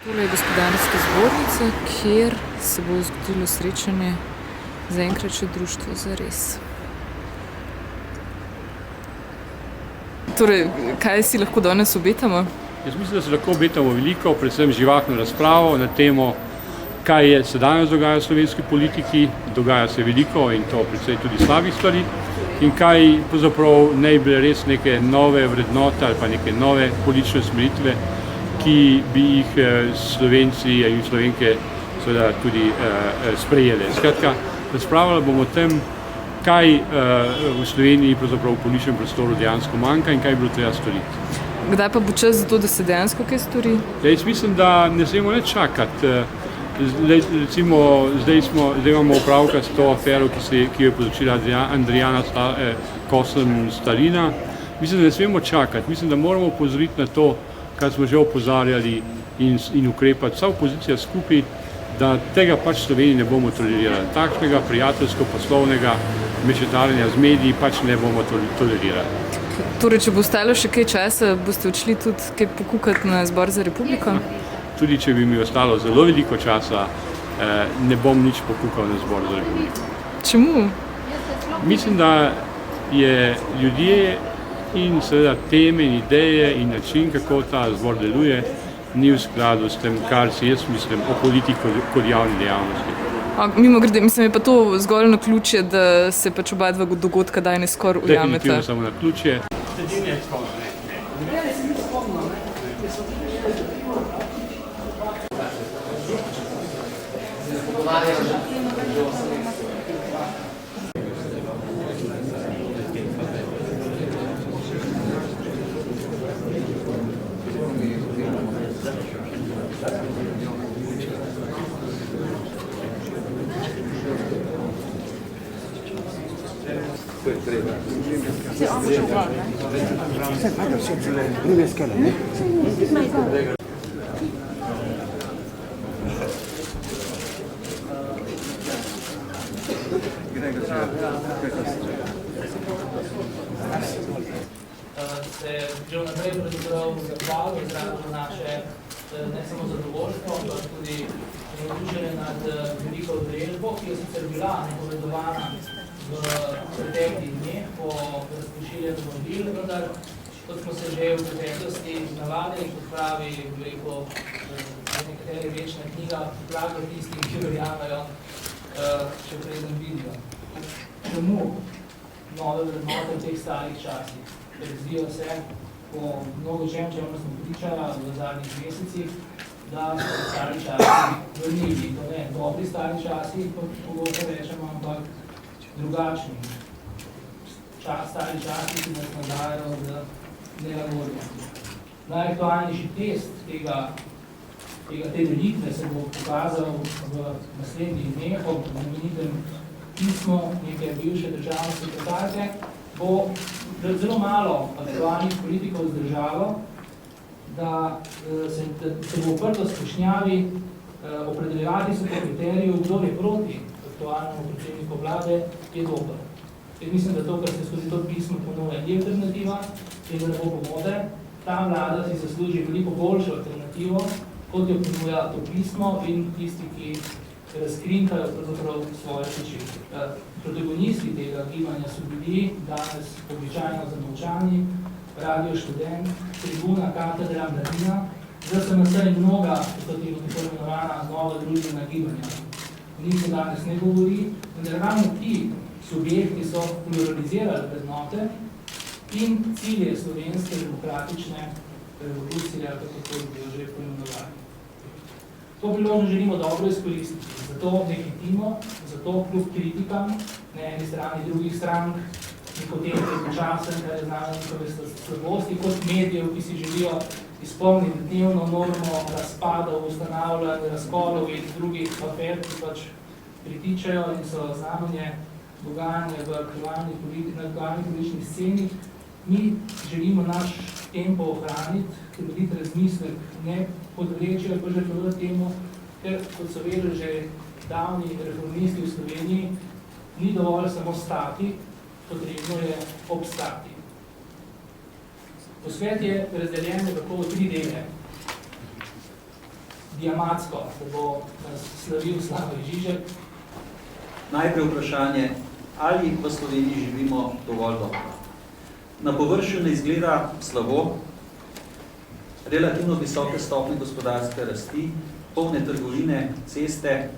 Tole je gospodarska zbornica, kjer se bo zgodilo srečanje zaenkrat še društvo Zares. Torej, kaj si lahko danes obetamo? Jaz mislim, da se lahko obetamo veliko, predvsem živahno razpravo na temo, kaj se danes dogaja v slovenski politiki. Dogaja se veliko in to predvsem tudi slabih stvari. In kaj pravzaprav naj bi res neke nove vrednote ali pa neke nove politične usmeritve, ki bi jih Slovenci in Slovenke seveda tudi sprejeli. Skratka, razpravljali bomo o tem, kaj v Sloveniji pravzaprav v političnem prostoru dejansko manjka in kaj bi bilo treba storiti. Kdaj pa bo čas za to, da se dejansko kaj stori? Jaz mislim, da ne smemo ne čakati. Recimo, zdaj imamo opravka s to afero, ki jo je povzročila Andrijana Koselj Stalina. Mislim, da ne smemo čakati. Mislim, da moramo opozoriti na to, kar smo že opozarjali in ukrepati vsa opozicija skupaj, da tega pač v Sloveniji ne bomo tolerirali. Takšnega prijateljsko-poslovnega mešetarjenja z mediji pač ne bomo tolerirali. Torej, če bo ostalo še kaj časa, boste odšli tudi kaj pokukati na Zbor za republiko? Tudi če bi mi ostalo zelo veliko časa, ne bom nič pokukal na Zbor za republiko. Čemu? Mislim, da je ljudje in seveda teme in ideje in način, kako ta zbor deluje, ni v skladu s tem, kar si jaz mislim o politiki kot javni dejavnosti. Mimogrede, mislim, je pa to zgolj naključje, da se pač oba dva dogodka danes skoraj ujameta. Definitivno samo naključje. Se že vnaprej pravzaprav zahvalil izrazil naše ne samo zadovoljstvo, ampak tudi navdušenje nad veliko udeležbo, ki je sicer bila napovedovana v preteklih dneh po razpošiljanju mobil, vendar kot smo se že v preteklosti navadili, kot pravi nekateri večna knjiga, pravi tistim, ki verjamejo, še preden vidijo. Čemu nove vrednote v teh starih časih? Zdijo se po mnogo čemu smo pričali v zadnjih mesecih, da so stari časi vrnili. To ne dobri stari časi, kot pogosto rečemo, ampak drugačni. Stari časi, ki nas nadajajo z nelagodnosti. Najaktualnejši test te delitve se bo pokazal v naslednjih dneh ob znamenitem pismu neke bivše državne sekretarke, bo zelo malo aktualnih politikov zdržalo, da se bo uprto skušnjavi opredeljevati se po kriteriju, kdo je proti aktualnemu predsedniku vlade, je dober. Jaz mislim, da to, kar se skozi to pismo ponuja, je alternativa, tega ne bo pomode. Ta vlada si zasluži veliko boljšo alternativo, kot jo ponuja to pismo in tisti, ki razkrinkajo pravzaprav svoje reči. Protagonisti tega gibanja so bili danes običajno zamolčani, Radio Študent, Tribuna, Katedra, Mladina, ZSMS in mnoga, kot je tako imenovana nova družbena gibanja. O njih se danes ne govori, vendar ravno ti subjekti so pluralizirali vrednote in cilje slovenske demokratične revolucije, kako bi jo že poimenovali. To priložnost želimo dobro izkoristiti, zato ne hitimo, zato kljub kritikam, na eni strani drugih strank, nikotem prepočasen, kar je znano njihove slabosti, kot medijev, ki si želijo izpolniti dnevno normo razpadov, ustanavljanj, razkolov in drugih afer, ki pač pritičajo in so znamenje dogajanja v aktualni politični sceni. Mi želimo naš tempo ohraniti, temeljiti razmislek, ne podvreči ali pa žrtvovati temu, ker, kot so vedeli že davni reformisti v Sloveniji, ni dovolj samo stati, potrebno je obstati. Posvet je razdeljen nekako v 3 dele. diamatsko, da bo nas slavil Slavoj Žižek. Najprej vprašanje, ali v Sloveniji živimo dovolj dobro. Na površju ne izgleda slabo, relativno visoke stopnje gospodarske rasti, polne trgovine, ceste,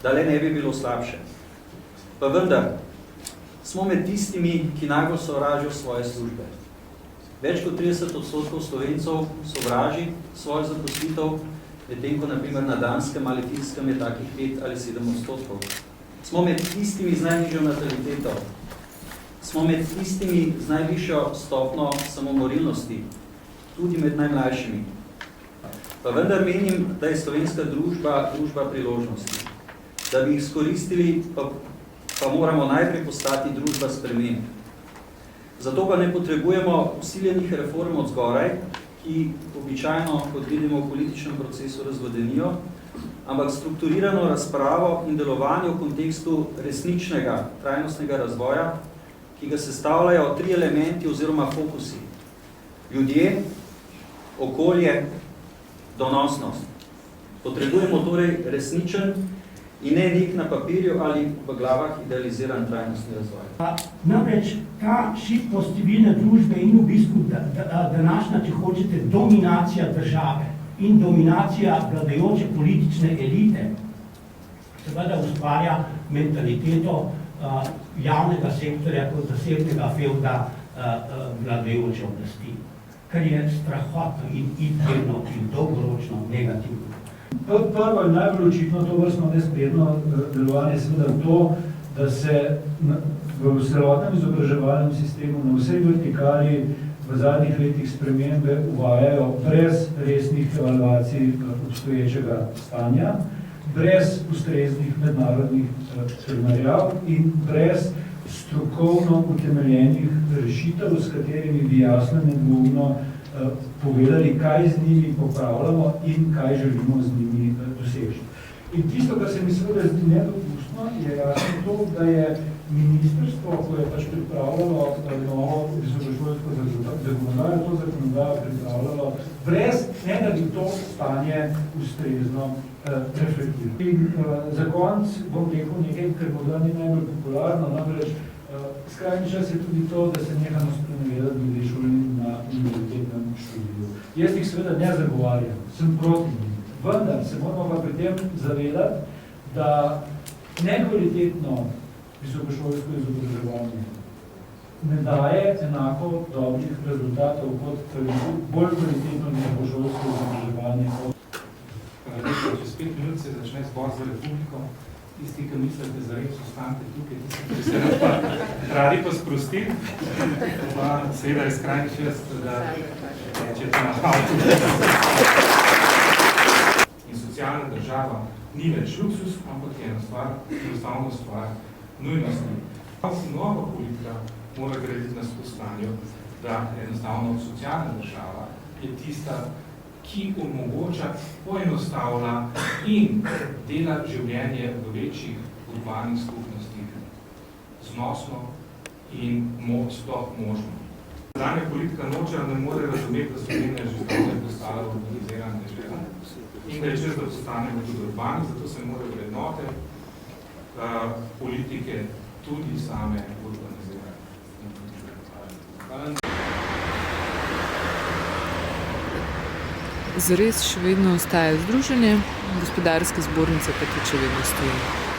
da le ne bi bilo slabše. Pa vendar, smo med tistimi, ki najbolj sovražijo svoje službe. Več kot 30% Slovencov sovraži svojo zaposlitev, medtem ko na primer na Danskem ali Finskem je takih 5 ali 7%. Smo med tistimi z najnižjo nataliteto. Smo med tistimi z najvišjo stopno samomorilnosti, tudi med najmlajšimi. Pa vendar menim, da je slovenska družba družba priložnosti. Da bi jih izkoristili, pa moramo najprej postati družba sprememb. Zato pa ne potrebujemo usiljenih reform od zgoraj, ki običajno, kot vidimo, v političnem procesu razvodenijo, ampak strukturirano razpravo in delovanje v kontekstu resničnega, trajnostnega razvoja, ki ga sestavljajo 3 elementi oziroma fokusi. Ljudje, okolje, donosnost. Potrebujemo torej resničen in ne nek na papirju ali v glavah idealiziran trajnostni razvoj. Namreč ta šibkost civilne družbe in v bistvu današnja, če hočete, dominacija države in dominacija vladajoče politične elite seveda ustvarja mentaliteto javnega sektorja kot zasebnega fevda vladajoče oblasti, kar je strahotno in izjemno in dolgoročno negativno. Prvo in najbolj očitno to vrstno nespredno delovanje seveda to, da se v celotnem izobraževalnem sistemu na vsej vertikali v zadnjih letih spremembe uvajajo brez resnih evaluacij obstoječega stanja, brez ustreznih mednarodnih primerjav in brez strokovno utemeljenih rešitev, s katerimi bi jasno in nedvoumno povedali, kaj z njimi popravljamo in kaj želimo z njimi doseči. In tisto, kar se mi seveda zdi nedopustno, je jasno to, da je ministrstvo, ko je pač pripravljalo novo visokošolsko zakonodajo, to zakonodajo pripravljalo brez, ne da bi to stanje ustrezno reflektiralo. In za konc bom rekel nekaj, ker morda ni najbolj popularno, namreč skrajni čas je tudi to, da se nehamo sprenevedati glede šolanja na univerzitetnem študiju. Jaz jih seveda ne zagovarjam, sem proti njim. Vendar se moramo pa pri tem zavedati, da nekvalitetno visokošolsko izobraževanje ne daje enako dobrih rezultatov kot bolj kvalitetno visokošolsko izobraževanje. Čez 5 minut se začne zbor za republiko. Tisti, ki mislite, zares ostanite tukaj, tisti, ki se radi pa sprostiti, pa seveda je skrajni čas, da rečete na avtu. In socialna država ni več luksus, ampak je enostavno stvar nujnosti. Nova politika mora graditi na spoznanju, da enostavno socialna država je tista, ki omogoča, poenostavlja in dela življenje v večjih urbanih skupnostih znosno in sploh možno. Sedanja politika noče, ne more razumeti, da Slovenija že zdavnaj postala urbanizirana dežela in da je čez, da postanemo tudi urbani, zato se morajo vrednote politike tudi same urbanizirati. Zares še vedno ostaja združenje, gospodarske zbornice pa tudi še vedno stoji.